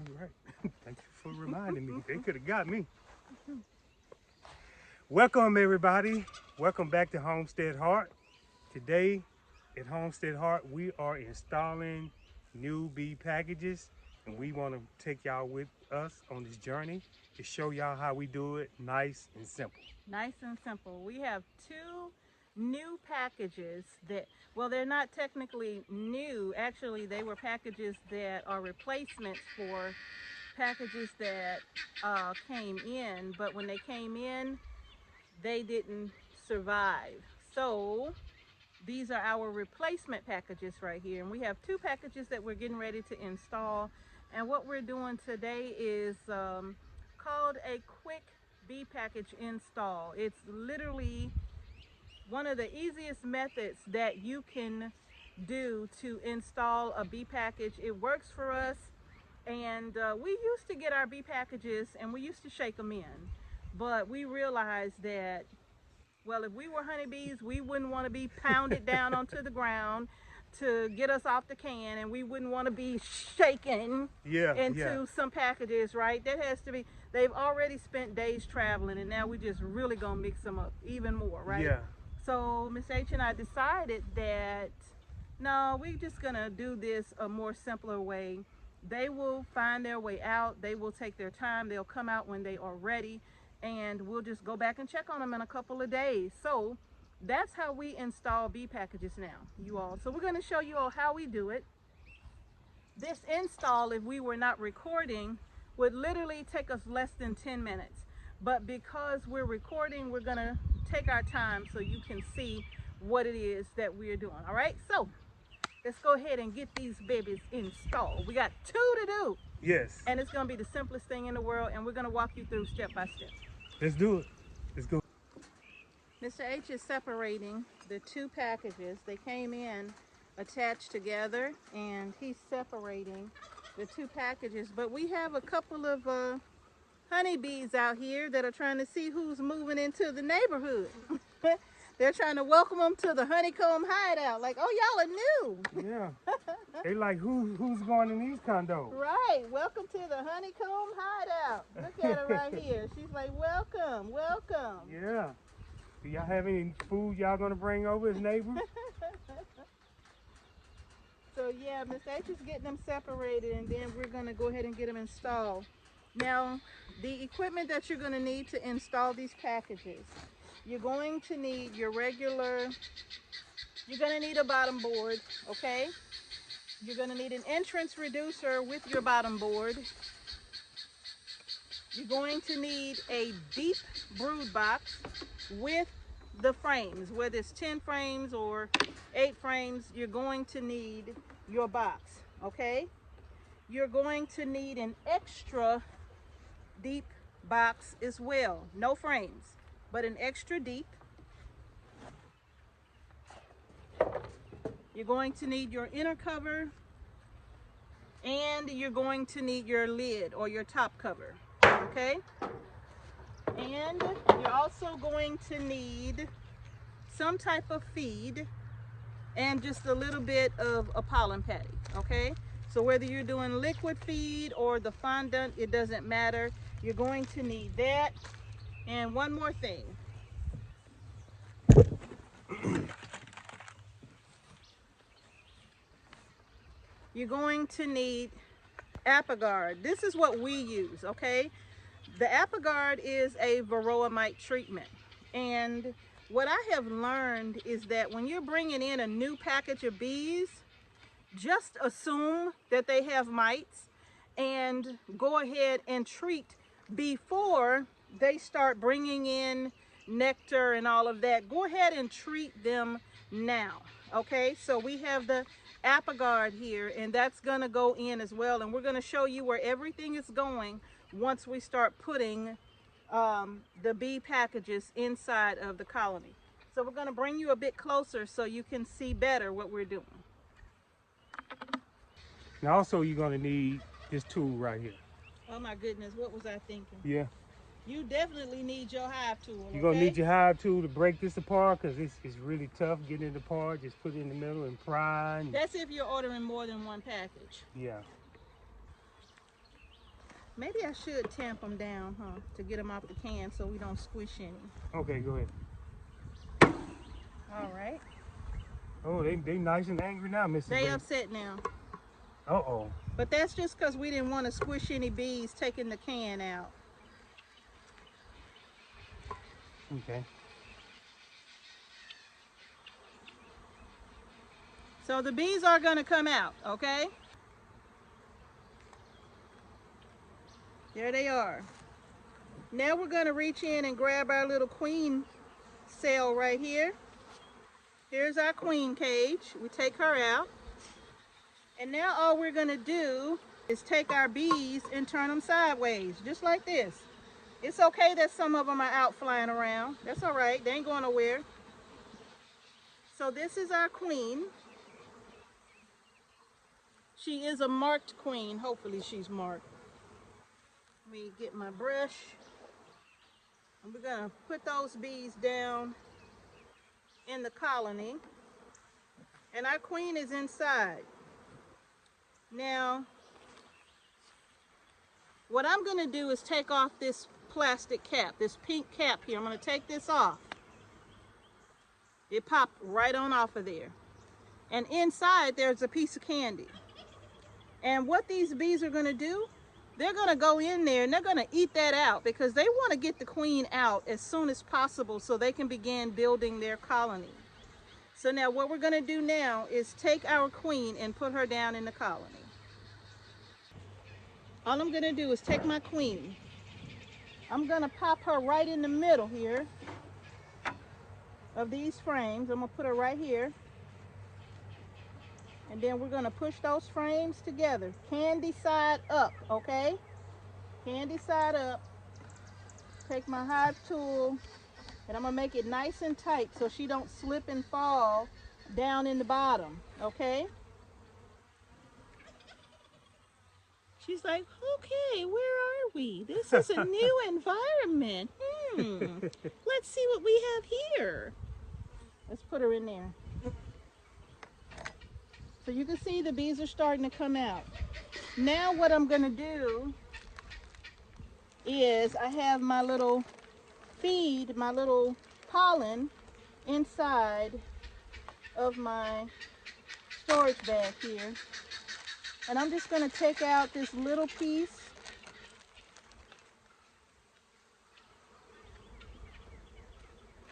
All right. Thank you for reminding me. They could have got me. Welcome, everybody. Welcome back to Homestead Heart. Today at Homestead Heart, we are installing new bee packages, and we want to take y'all with us on this journey to show y'all how we do it nice and simple. Nice and simple. We have two new packages that, well, they're not technically new. Actually, they were packages that are replacements for packages that came in, but when they came in, they didn't survive. So these are our replacement packages right here. And we have two packages that we're getting ready to install. And what we're doing today is called a quick bee package install. It's literally one of the easiest methods that you can do to install a bee package. It works for us. And we used to get our bee packages and we used to shake them in. But we realized that, well, if we were honeybees, we wouldn't want to be pounded down onto the ground to get us off the can, and we wouldn't want to be shaken into some packages, right? That has to be, they've already spent days traveling, and now we just really gonna mix them up even more, right? Yeah. So Miss H and I decided that, no, we're just gonna do this a more simpler way. They will find their way out. They will take their time. They'll come out when they are ready, and we'll just go back and check on them in a couple of days. So that's how we install bee packages now, you all. So we're going to show you all how we do it. This install, if we were not recording, would literally take us less than 10 minutes. But because we're recording, we're going to take our time so you can see what it is that we're doing. All right, so let's go ahead and get these babies installed. We got two to do. Yes. And it's going to be the simplest thing in the world, and we're going to walk you through step by step. Let's do it. Let's go. Mr. H is separating the two packages. They came in attached together, and he's separating the two packages. But we have a couple of honeybees out here that are trying to see who's moving into the neighborhood. They're trying to welcome them to the honeycomb hideout. Like, oh, y'all are new. Yeah. They like, who's going in these condos? Right. Welcome to the honeycomb hideout. Look at her right here. She's like, welcome, welcome. Yeah. Do y'all have any food y'all gonna bring over as neighbors? So yeah, Miss H is getting them separated, and then we're gonna go ahead and get them installed. Now, the equipment that you're gonna need to install these packages, you're going to need your regular, you're gonna need a bottom board, okay? You're gonna need an entrance reducer with your bottom board. You're going to need a deep brood box with the frames, whether it's 10 frames or 8 frames, you're going to need your box, okay? You're going to need an extra deep box as well. No frames, but an extra deep. You're going to need your inner cover, and you're going to need your lid or your top cover, okay? And you're also going to need some type of feed and just a little bit of a pollen patty, okay? So whether you're doing liquid feed or the fondant, it doesn't matter. You're going to need that. And one more thing. You're going to need Apiguard. This is what we use, okay? The Apiguard is a varroa mite treatment. And what I have learned is that when you're bringing in a new package of bees, just assume that they have mites and go ahead and treat before they start bringing in nectar and all of that. Go ahead and treat them now, okay? So we have the Apiguard here, and that's going to go in as well, and we're going to show you where everything is going once we start putting the bee packages inside of the colony. So we're going to bring you a bit closer so you can see better what we're doing. Now also you're gonna need this tool right here. Oh my goodness, what was I thinking? Yeah. You definitely need your hive tool. You're gonna need your hive tool to break this apart, because it's really tough getting it apart. Just put it in the middle and pry. That's if you're ordering more than one package. Yeah. Maybe I should tamp them down, huh? To get them off the can so we don't squish any. Okay, go ahead. All right. Oh, they nice and angry now, Mrs. They Lee. upset now. Uh-oh. But that's just because we didn't want to squish any bees taking the can out. Okay. So the bees are going to come out, okay? There they are. Now we're going to reach in and grab our little queen cell right here. Here's our queen cage. We take her out. And now all we're going to do is take our bees and turn them sideways, just like this. It's okay that some of them are out flying around. That's all right. They ain't going nowhere. So this is our queen. She is a marked queen. Hopefully she's marked. Let me get my brush. And we're going to put those bees down in the colony. And our queen is inside. Now, what I'm going to do is take off this plastic cap, this pink cap here. I'm going to take this off. It popped right on off of there. And inside there's a piece of candy. And what these bees are going to do, they're going to go in there and they're going to eat that out because they want to get the queen out as soon as possible so they can begin building their colony. So now what we're going to do now is take our queen and put her down in the colony. All I'm going to do is take my queen. I'm going to pop her right in the middle here of these frames. I'm going to put her right here. And then we're going to push those frames together. Candy side up, okay? Candy side up. Take my hive tool and I'm going to make it nice and tight so she don't slip and fall down in the bottom, okay? She's like, okay, where are we? This is a new environment. Let's see what we have here. Let's put her in there. So you can see the bees are starting to come out. Now what I'm going to do is I have my little feed, my little pollen inside of my storage bag here. And I'm just going to take out this little piece.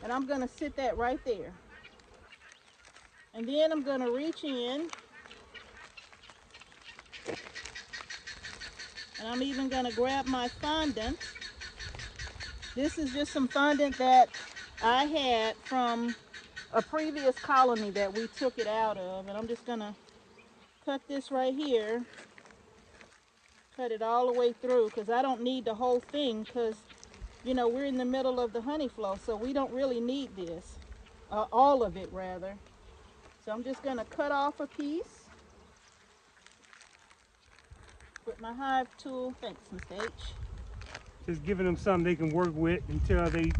And I'm going to sit that right there. And then I'm going to reach in. And I'm even going to grab my fondant. This is just some fondant that I had from a previous colony that we took it out of. And I'm just going to cut this right here. Cut it all the way through because I don't need the whole thing because, you know, we're in the middle of the honey flow. So we don't really need this. All of it, rather. So I'm just going to cut off a piece. With my hive tool. Thanks, Mr. H. Just giving them something they can work with until they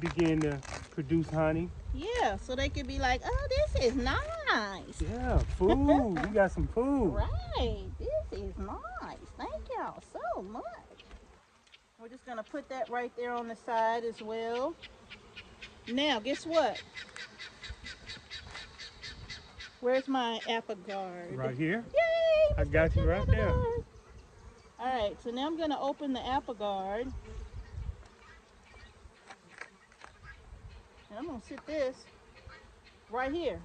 begin to produce honey. Yeah, so they could be like, oh, this is nice. Yeah, food. You got some food. Right. This is nice. Thank y'all so much. We're just going to put that right there on the side as well. Now, guess what? Where's my apple guard? Right here. Yay! I got you right there. Alright, so now I'm going to open the apple guard. And I'm going to sit this right here.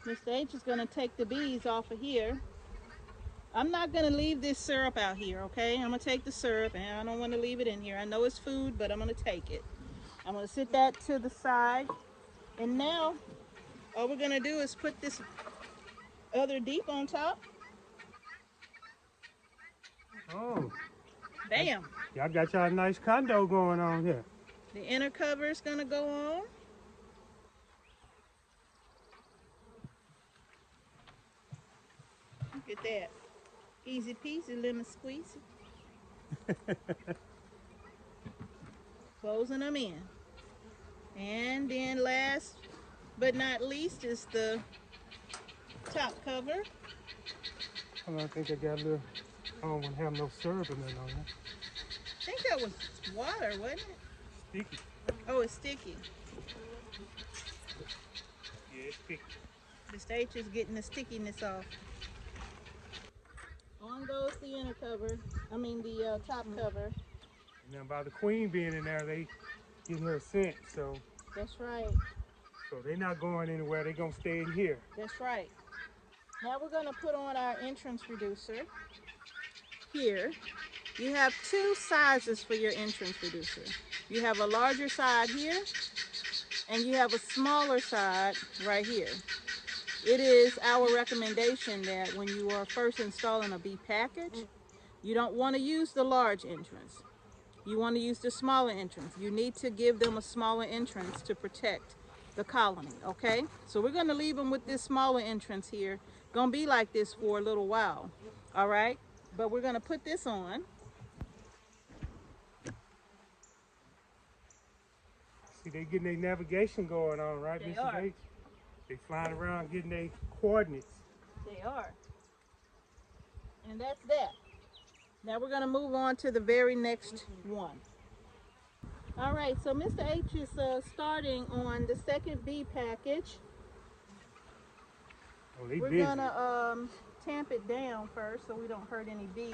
Mr. H is going to take the bees off of here. I'm not going to leave this syrup out here, okay? I'm going to take the syrup and I don't want to leave it in here. I know it's food, but I'm going to take it. I'm going to sit that to the side. And now, all we're going to do is put this other deep on top. Oh. Bam. Y'all got y'all a nice condo going on here. The inner cover is going to go on. Look at that. Easy peasy, lemon squeezy. Closing them in. And then last but not least is the top cover. I think I got a little I don't want to have no syrup or nothing on there. I think that was water, wasn't it? Sticky. Oh, it's sticky. Yeah, it's sticky. Mr. H is getting the stickiness off. On goes the inner cover. I mean the top cover. And then by the queen being in there, they getting her scent. So That's right. they're not going anywhere. They're gonna stay in here. That's right. Now we're going to put on our entrance reducer here. You have two sizes for your entrance reducer. You have a larger side here, and you have a smaller side right here. It is our recommendation that when you are first installing a bee package, you don't want to use the large entrance. You want to use the smaller entrance. You need to give them a smaller entrance to protect the colony, okay? So we're going to leave them with this smaller entrance here. Going to be like this for a little while, all right? But we're going to put this on. See, they getting their navigation going on, right, They Mr. are. H? They flying around getting their coordinates. They are. And that's that. Now we're going to move on to the very next one. All right, so Mr. H is starting on the second bee package. Oh, they We're busy. going to tamp it down first so we don't hurt any bees.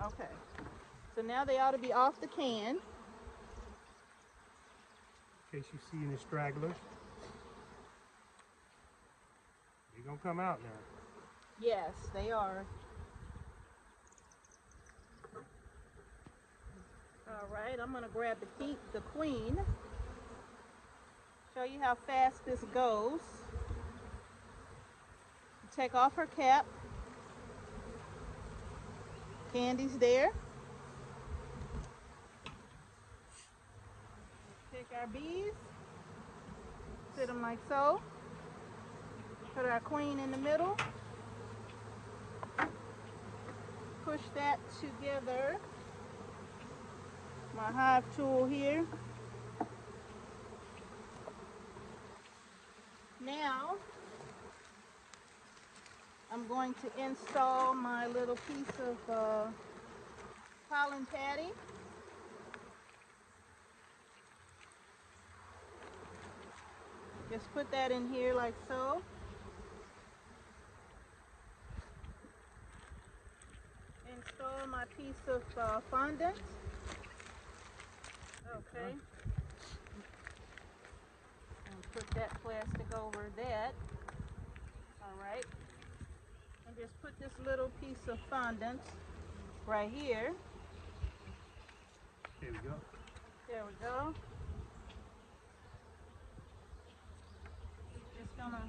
Okay, so now they ought to be off the can. In case you see any stragglers. They're gonna come out now. Yes, they are. All right, I'm gonna grab the queen. Show you how fast this goes. Take off her cap. Candy's there. Take our bees, sit them like so. Put our queen in the middle. Push that together. My hive tool here. Now, I'm going to install my little piece of pollen patty. Just put that in here like so. Install my piece of fondant. Okay. And put that plastic over that. All right. And just put this little piece of fondant right here. There we go. There we go. Just gonna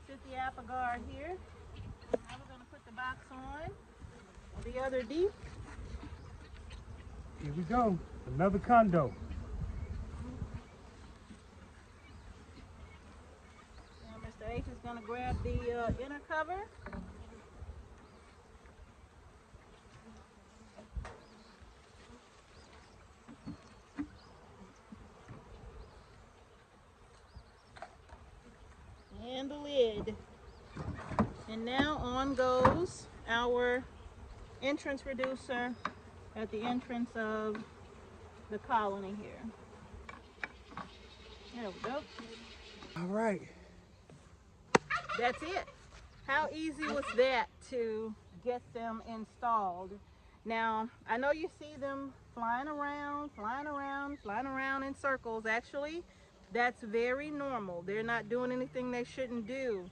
sit the apple guard here. Now we're gonna put the box on the other D. Here we go. Another condo. Now Mr. H is gonna grab the inner cover. And the lid. And now on goes our entrance reducer at the entrance of the colony here. There we go. All right. That's it. How easy was that to get them installed? Now, I know you see them flying around in circles. Actually, that's very normal. They're not doing anything they shouldn't do.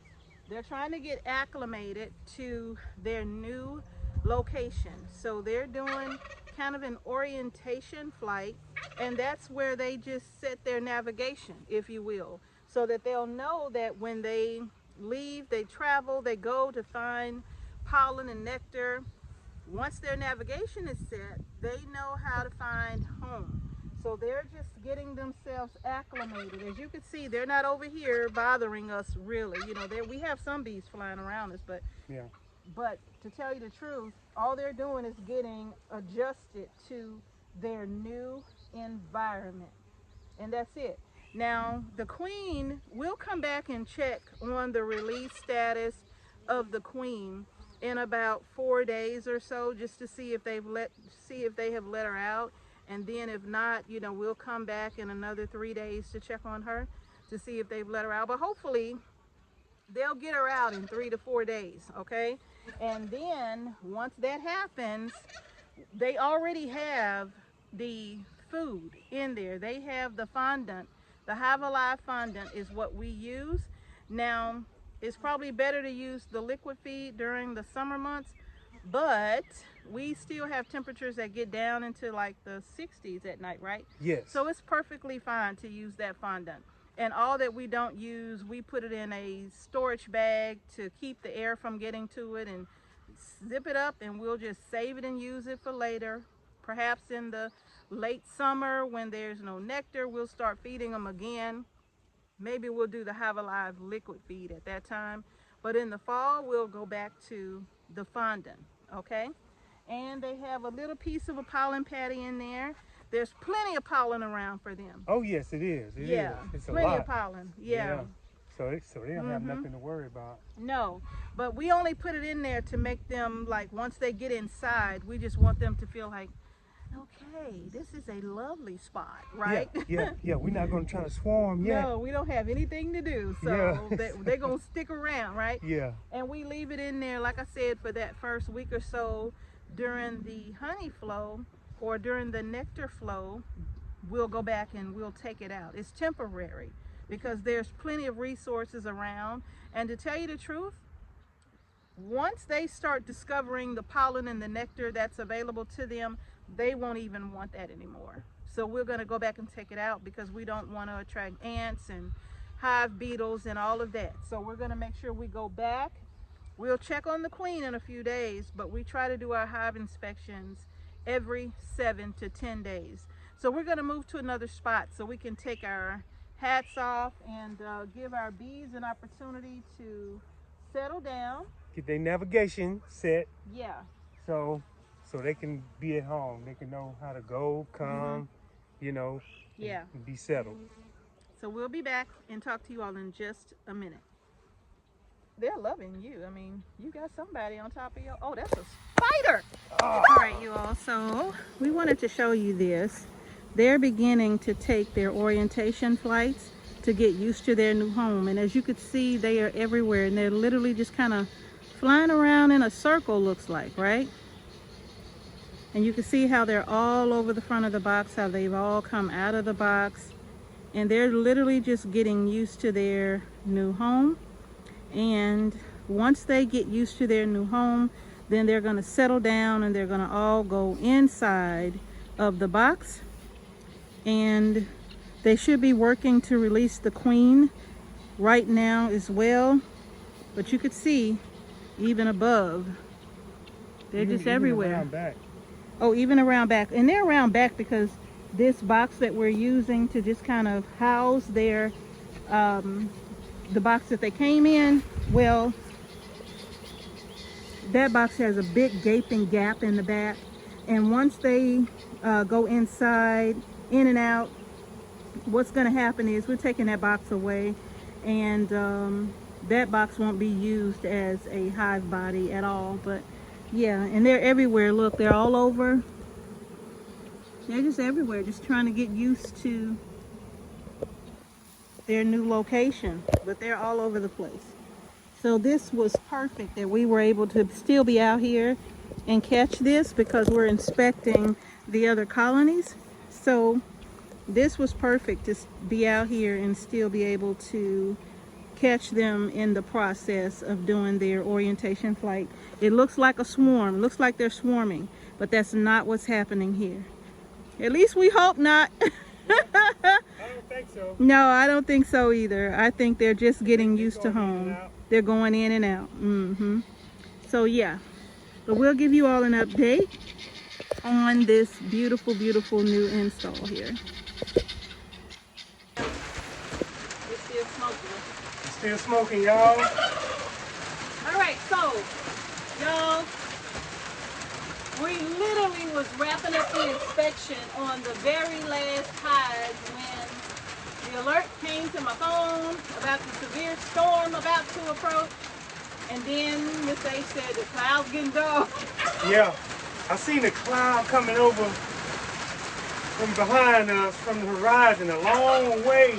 They're trying to get acclimated to their new location. So they're doing kind of an orientation flight, and that's where they just set their navigation, if you will, so that they'll know that when they leave, they travel, they go to find pollen and nectar. Once their navigation is set, they know how to find home. So they're just getting themselves acclimated. As you can see, they're not over here bothering us really. You know, we have some bees flying around us, but Yeah. But to tell you the truth, all they're doing is getting adjusted to their new environment. And that's it. Now, the queen, we'll come back and check on the release status of the queen in about 4 days or so, just to see if they have let her out. And then if not, you know, we'll come back in another 3 days to check on her to see if they've let her out. But hopefully they'll get her out in 3 to 4 days, okay? And then once that happens, they already have the food in there. They have the fondant. The Hive Alive fondant is what we use. Now, it's probably better to use the liquid feed during the summer months, but we still have temperatures that get down into like the 60s at night, right? Yes. So it's perfectly fine to use that fondant. And all that we don't use, we put it in a storage bag to keep the air from getting to it, and zip it up, and we'll just save it and use it for later. Perhaps in the late summer when there's no nectar, we'll start feeding them again. Maybe we'll do the Hive Alive liquid feed at that time. But in the fall, we'll go back to the fondant, okay? And they have a little piece of a pollen patty in there. There's plenty of pollen around for them. Oh yes, it is. It is. It's plenty a lot. of pollen. Yeah. So they don't have nothing to worry about. No, but we only put it in there to make them, like, once they get inside, we just want them to feel like, okay, this is a lovely spot, right? Yeah. We're not going to try to swarm yet. No, we don't have anything to do, so they're going to stick around, right? Yeah. And we leave it in there, like I said, for that first week or so during the honey flow or during the nectar flow. We'll go back and we'll take it out. It's temporary because there's plenty of resources around. And to tell you the truth, once they start discovering the pollen and the nectar that's available to them, they won't even want that anymore. So we're going to go back and take it out because we don't want to attract ants and hive beetles and all of that. So we're going to make sure we go back. We'll check on the queen in a few days, but we try to do our hive inspections every 7 to 10 days. So we're going to move to another spot so we can take our hats off and give our bees an opportunity to settle down. Get their navigation set. Yeah. So they can be at home. They can know how to go, come, you know, and be settled. So we'll be back and talk to you all in just a minute. They're loving you. I mean, you got somebody on top of your... Oh, that's a spider! Oh. All right, you all. So we wanted to show you this. They're beginning to take their orientation flights to get used to their new home. And as you could see, they are everywhere. And they're literally just kind of flying around in a circle, looks like, right? And you can see how they're all over the front of the box, how they've all come out of the box. And they're literally just getting used to their new home. And once they get used to their new home, then they're going to settle down and they're going to all go inside of the box. And they should be working to release the queen right now as well. But you could see even above, they're just everywhere. Around back. Oh, even around back. And they're around back because this box that we're using to just kind of house their the box that they came in, well, that box has a big gaping gap in the back, and once they go inside, in and out, what's going to happen is we're taking that box away, and that box won't be used as a hive body at all. But yeah, and they're everywhere. Look, they're all over. They're just everywhere, just trying to get used to their new location, but they're all over the place. So this was perfect that we were able to still be out here and catch this because we're inspecting the other colonies. So this was perfect to be out here and still be able to catch them in the process of doing their orientation flight. It looks like a swarm, looks like they're swarming, but that's not what's happening here. At least we hope not. I don't think so. No, I don't think so either. I think they're just getting used to home. They're going in and out. So yeah, but we'll give you all an update on this beautiful, beautiful new install here. It's still smoking. It's still smoking, y'all. All right, so y'all, we literally was wrapping up the inspection on the very last hive when the alert came to my phone about the severe storm about to approach. And then Miss H said the clouds getting dark. Yeah, I seen a cloud coming over from behind us, from the horizon, a long way.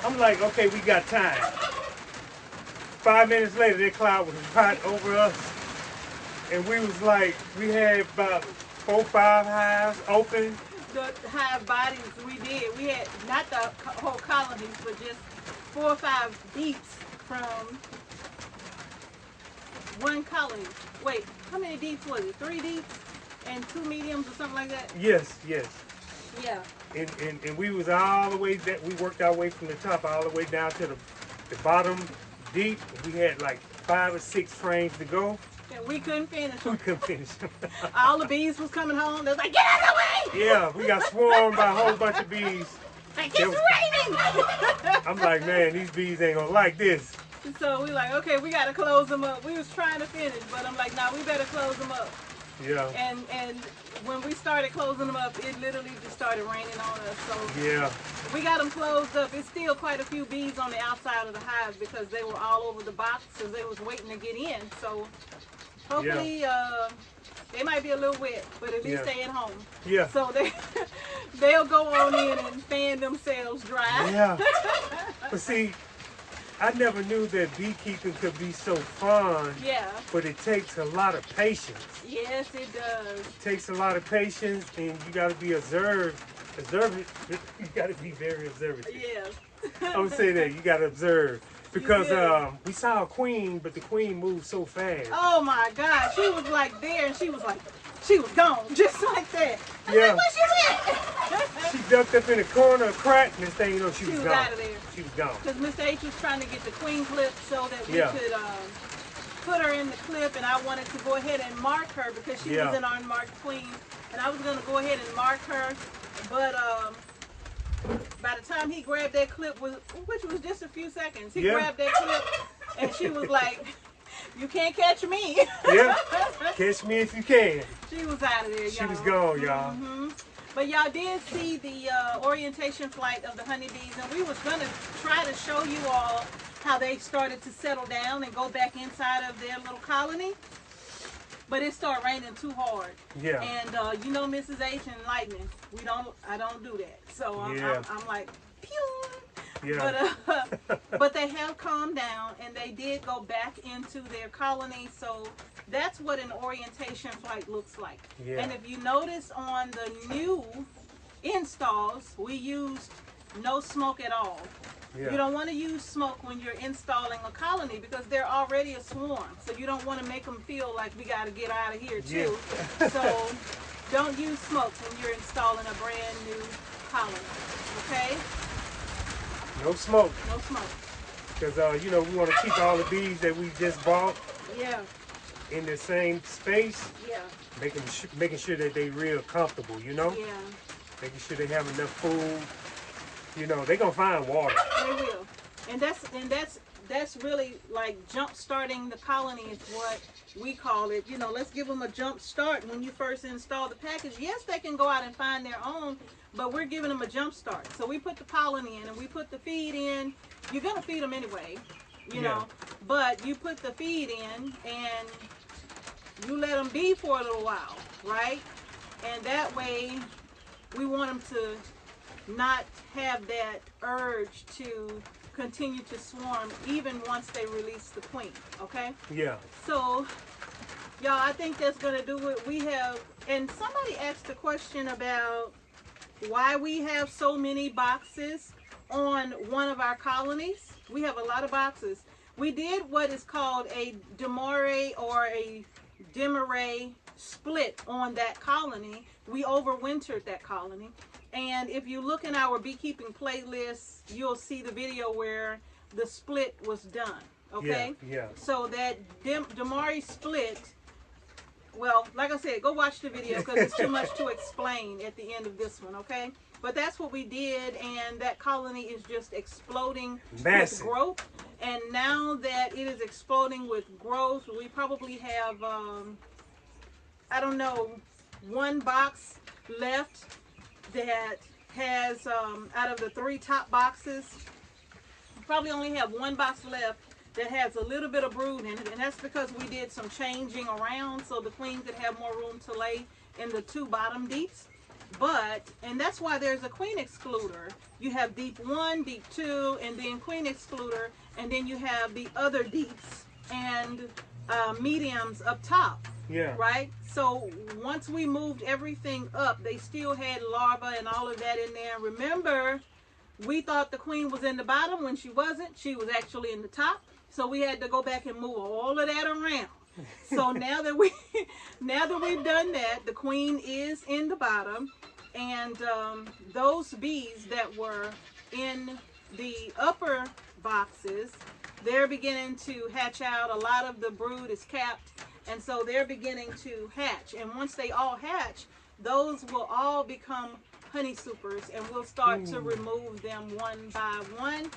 I'm like, okay, we got time. 5 minutes later, that cloud was right over us. And we was like, we had about 4 or 5 hives open. The hive bodies we did. We had not the whole colonies, but just 4 or 5 deeps from one colony. Wait, how many deeps was it? 3 deeps and 2 mediums or something like that? Yes. Yeah. And we was all the way, that we worked our way from the top all the way down to the bottom deep. We had like 5 or 6 frames to go. And we couldn't finish We them. couldn't finish them. All the bees was coming home. They was like, get out of the way! Yeah, we got swarmed by a whole bunch of bees. Like, it's raining! I'm like, man, these bees ain't gonna like this. So we like, okay, we gotta close them up. We was trying to finish, but I'm like, nah, we better close them up. Yeah. And when we started closing them up, it literally just started raining on us. So Yeah. we got them closed up. It's still quite a few bees on the outside of the hive because they were all over the box because they was waiting to get in. So hopefully they might be a little wet, but at least Yeah. they at home. Yeah. So they'll go on in and fan themselves dry. Yeah. But see, I never knew that beekeeping could be so fun, Yeah. but it takes a lot of patience. Yes, it does. It takes a lot of patience, and you got to be observant. You got to be very observant. Yes. I would say that you got to observe because do. we saw a queen, but the queen moved so fast. Oh my God, she was like there and she was gone, just like that. I'm Yeah. like, where she went? She ducked up in a corner, a crack, and this thing, you know, she was gone. out of there. She was gone. Because Miss H was trying to get the queen clip so that we Yeah. could put her in the clip, and I wanted to go ahead and mark her because she Yeah. was an unmarked queen, and I was going to go ahead and mark her, but by the time he grabbed that clip, which was just a few seconds, he Yeah. grabbed that clip, and she was like, you can't catch me. Yeah. Catch me if you can. She was out of there, y'all. She was gone, y'all. hmm But y'all did see the orientation flight of the honeybees, and we was going to try to show you all how they started to settle down and go back inside of their little colony. But it started raining too hard. Yeah. And you know Mrs. H and lightning, I don't do that. So I'm like, pew! Yeah. But they have calmed down and they did go back into their colony. So that's what an orientation flight looks like. Yeah. And if you notice on the new installs, we used no smoke at all. Yeah. You don't want to use smoke when you're installing a colony because they're already a swarm. So you don't want to make them feel like we got to get out of here too. Yeah. So don't use smoke when you're installing a brand new colony. Okay? No smoke. No smoke. Because, you know, we want to keep all the bees that we just bought Yeah. in the same space, Yeah. making sure that they real comfortable, you know? Yeah. Making sure they have enough food. You know, they going to find water. They will. And that's really like jump starting the colony is what we call it. You know, let's give them a jump start when you first install the package. Yes, they can go out and find their own, but we're giving them a jump start. So we put the pollen in and we put the feed in. You're going to feed them anyway, you know, but you put the feed in and you let them be for a little while, right? And that way we want them to not have that urge to continue to swarm even once they release the queen, okay? Yeah. So, y'all, I think that's going to do it. We have, and somebody asked a question about why we have so many boxes on one of our colonies. We have a lot of boxes. We did what is called a demare or a demare split on that colony. We overwintered that colony. And if you look in our beekeeping playlist, you'll see the video where the split was done. Okay? Yeah. So that demare split, well, like I said, go watch the video because it's too much to explain at the end of this one, okay? But that's what we did, and that colony is just exploding Massive. with growth. And now that it is exploding with growth, we probably have, I don't know, one box left that has, out of the 3 top boxes, probably only have 1 box left that has a little bit of brood in it, and that's because we did some changing around so the queen could have more room to lay in the 2 bottom deeps. And that's why there's a queen excluder. You have deep 1, deep 2, and then queen excluder, and then you have the other deeps and mediums up top. Yeah. Right? So once we moved everything up, they still had larvae and all of that in there. Remember, we thought the queen was in the bottom when she wasn't. She was actually in the top. So we had to go back and move all of that around. So now that we've done that, the queen is in the bottom, and those bees that were in the upper boxes, they're beginning to hatch out. A lot of the brood is capped, and so they're beginning to hatch. And once they all hatch, those will all become honey supers, and we'll start to remove them one by one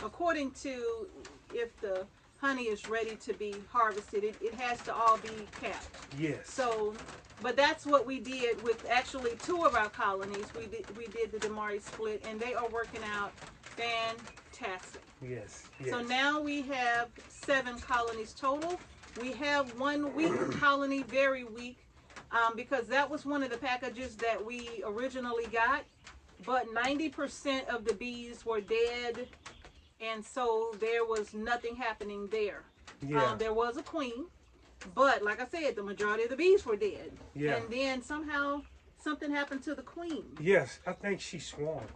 according to if the honey is ready to be harvested. It has to all be capped. Yes. So, but that's what we did with actually 2 of our colonies. We did the Damari split, and they are working out fantastic. Yes. So now we have 7 colonies total. We have 1 weak colony, very weak, because that was one of the packages that we originally got, but 90% of the bees were dead, and so there was nothing happening there. Yeah. There was a queen, but like I said, the majority of the bees were dead. Yeah. And then somehow something happened to the queen. Yes, I think she swarmed.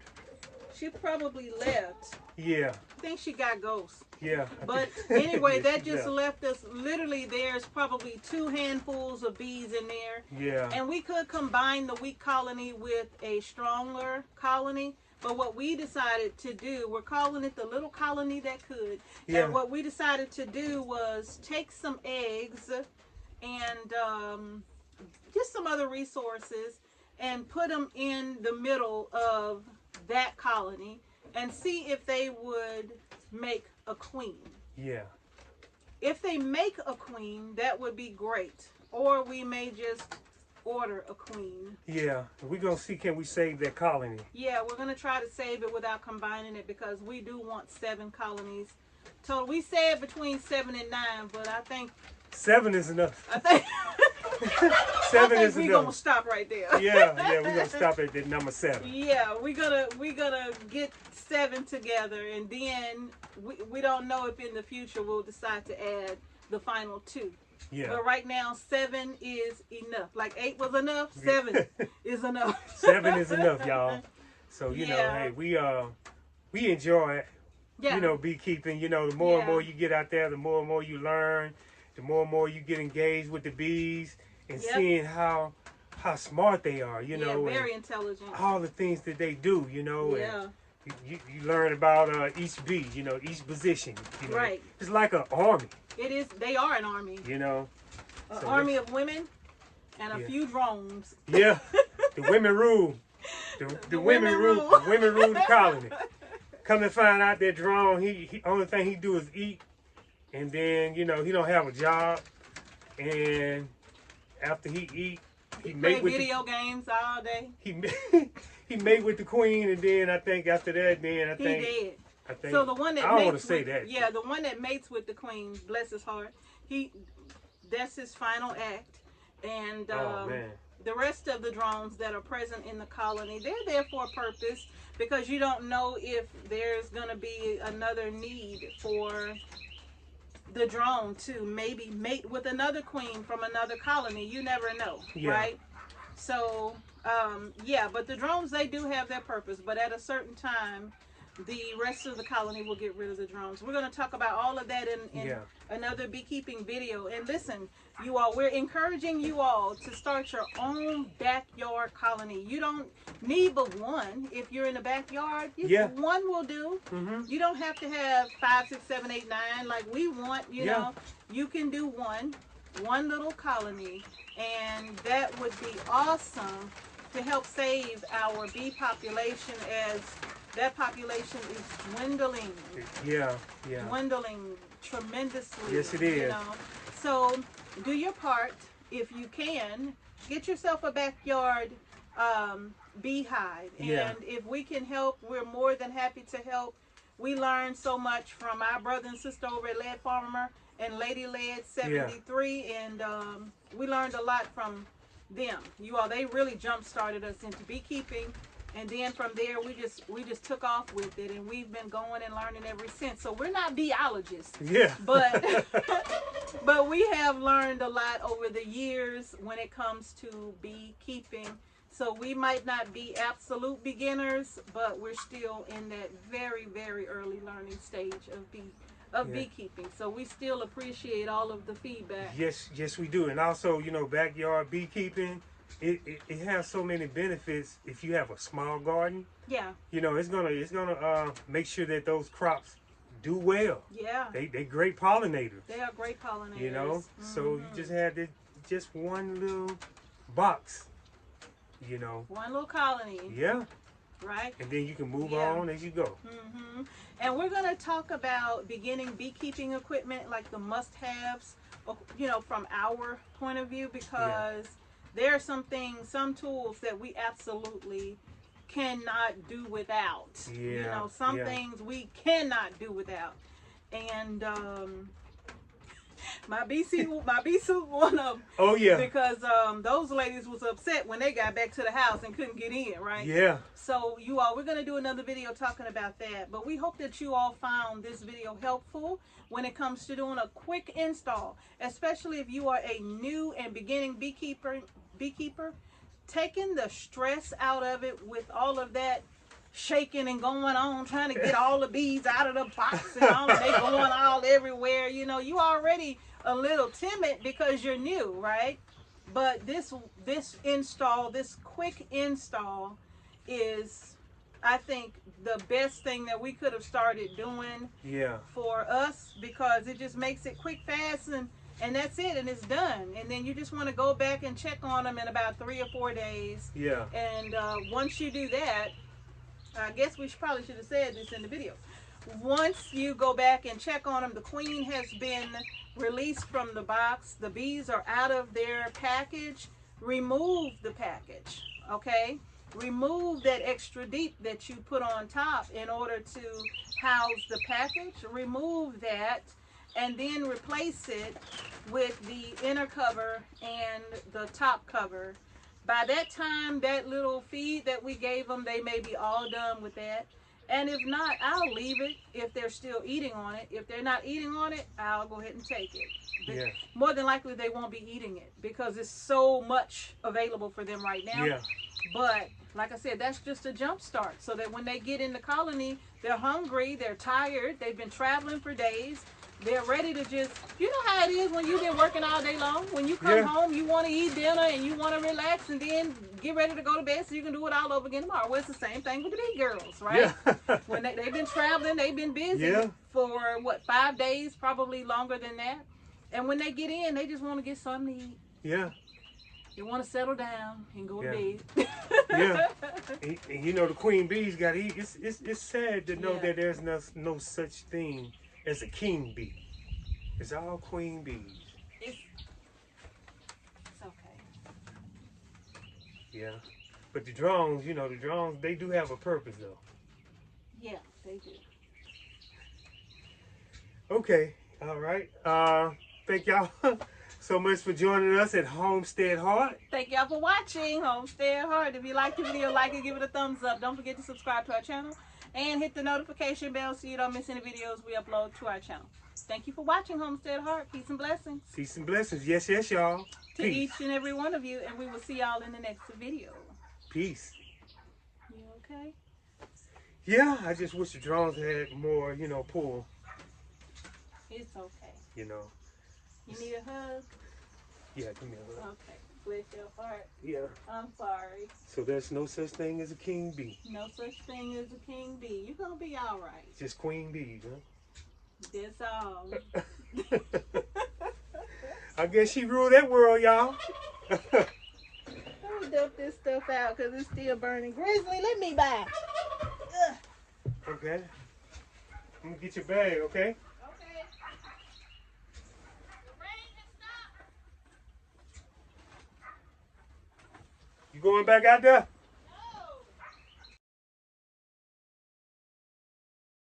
She probably left. Yeah. I think she got ghosts. Yeah. But anyway, Yeah, that she just left. left us, literally there's probably 2 handfuls of bees in there. Yeah. And we could combine the weak colony with a stronger colony. But what we decided to do, we're calling it the little colony that could. Yeah. And what we decided to do was take some eggs and just some other resources and put them in the middle of that colony and see if they would make a queen. Yeah. If they make a queen, that would be great. Or we may just order a queen. Yeah. We're going to see, can we save that colony? Yeah, we're going to try to save it without combining it because we do want 7 colonies total. We said between 7 and 9, but I think 7 is enough. I think 7 is we're gonna enough. stop right there. Yeah, we're gonna stop at the number 7. Yeah, we're gonna get 7 together, and then we don't know if in the future we'll decide to add the final 2. Yeah. But right now 7 is enough. Like 8 was enough, 7 is enough. 7 is enough, y'all. So you know, Yeah. hey, we enjoy it. Yeah. You know, beekeeping. You know, the more and Yeah. more you get out there, the more and more you learn. The more and more you get engaged with the bees and Yep. seeing how smart they are. You know, yeah, very and intelligent. all the things that they do. You know, Yeah. and you learn about each bee. You know, each position. You know, Right. It's like an army. It is. They are an army. You know. An So army of women and a Yeah. few drones. Yeah, the women rule. The women rule. The women rule the colony. Come to find out that drone, he only thing he do is eat, and then you know he don't have a job, and after he eat, he Play mate with video games all day. he mate with the queen, and then I think after that, then He did. I think So the one that I don't mates want to say with, that. Yeah, the one that mates with the queen, bless his heart, that's his final act. And Oh man. the rest of the drones that are present in the colony, they're there for a purpose because you don't know if there's going to be another need for the drone to maybe mate with another queen from another colony. You never know, Yeah. right? So, yeah, but the drones, they do have their purpose, but at a certain time, the rest of the colony will get rid of the drones. We're going to talk about all of that in Yeah. another beekeeping video. And listen, you all, we're encouraging you all to start your own backyard colony. You don't need but one. If you're in the backyard, Yeah. one will do. Mm-hmm. You don't have to have 5, 6, 7, 8, 9 like we want, you Yeah. know. You can do one little colony, and that would be awesome to help save our bee population as that population is dwindling Yeah. tremendously. Yes, it You is. know? So do your part. If you can, get yourself a backyard beehive. Yeah. And if we can help, we're more than happy to help. We learned so much from our brother and sister over at Lead Farmer and Lady Lead 73, and we learned a lot from them. You all, they really jump started us into beekeeping, and then from there we just took off with it, and we've been going and learning ever since. So we're not biologists, Yeah. but but we have learned a lot over the years when it comes to beekeeping. So we might not be absolute beginners, but we're still in that very, very early learning stage of beekeeping. So we still appreciate all of the feedback. Yes, we do. And also, you know, backyard beekeeping, it has so many benefits if you have a small garden. Yeah. You know, it's gonna make sure that those crops do well. Yeah. They great pollinators. They are great pollinators. You know, so you just had this just one little box. You know. One little colony. Yeah. Right. And then you can move on as you go. And we're going to talk about beginning beekeeping equipment, like the must-haves, you know, from our point of view, because there are some things, some tools that we absolutely cannot do without. Yeah. You know, some things we cannot do without. And my bee suit one of them. Oh yeah. Because those ladies was upset when they got back to the house and couldn't get in, right? Yeah. So you all, we're going to do another video talking about that. But we hope that you all found this video helpful when it comes to doing a quick install, especially if you are a new and beginning beekeeper, taking the stress out of it with all of that shaking and going on, trying to get all the bees out of the box and all, they going all everywhere. You know, you already a little timid because you're new, right? But this install, this quick install is, I think, the best thing that we could have started doing for us, because it just makes it quick, fast, and that's it, and it's done. And then you just want to go back and check on them in about 3 or 4 days. Yeah. And once you do that, I guess we probably should have said this in the video. Once you go back and check on them, the queen has been released from the box. The bees are out of their package. Remove the package, okay? Remove that extra deep that you put on top in order to house the package. Remove that and then replace it with the inner cover and the top cover. By that time, that little feed that we gave them, they may be all done with that. And if not, I'll leave it if they're still eating on it. If they're not eating on it, I'll go ahead and take it. But more than likely, they won't be eating it because there's so much available for them right now. Yeah. But like I said, that's just a jump start, so that when they get in the colony, they're hungry, they're tired, they've been traveling for days. They're ready to just, you know how it is when you've been working all day long. When you come home, you want to eat dinner and you want to relax and then get ready to go to bed so you can do it all over again tomorrow. Well, it's the same thing with the bee girls, right? Yeah. When they've been traveling, they've been busy for, what, 5 days, probably longer than that. And when they get in, they just want to get something to eat. Yeah. They want to settle down and go to bed. Yeah. And you know, the queen bees got to eat. It's sad to know that there's no such thing as a king bee. It's all queen bees. It's okay. Yeah. But the drones, you know, they do have a purpose though. Yeah, they do. Okay. All right. Thank y'all so much for joining us at Homestead Heart. Thank y'all for watching Homestead Heart. If you like the video, like it, give it a thumbs up. Don't forget to subscribe to our channel and hit the notification bell so you don't miss any videos we upload to our channel. Thank you for watching Homestead Heart. Peace and blessings. Peace and blessings. Yes, y'all. To each and every one of you, and we will see y'all in the next video. Peace. You okay? Yeah, I just wish the drones had more, you know, pull. It's okay. You know. You need a hug? Yeah, give me a hug. Okay. Bless your heart. Yeah. I'm sorry. So there's no such thing as a king bee. No such thing as a king bee. You're going to be all right. Just queen bees, huh? That's all. I guess she ruled that world, y'all. Let me dump this stuff out because it's still burning. Grizzly, let me by. Okay. I'm going to get your bag, okay? Okay. The rain has stopped. You going back out there?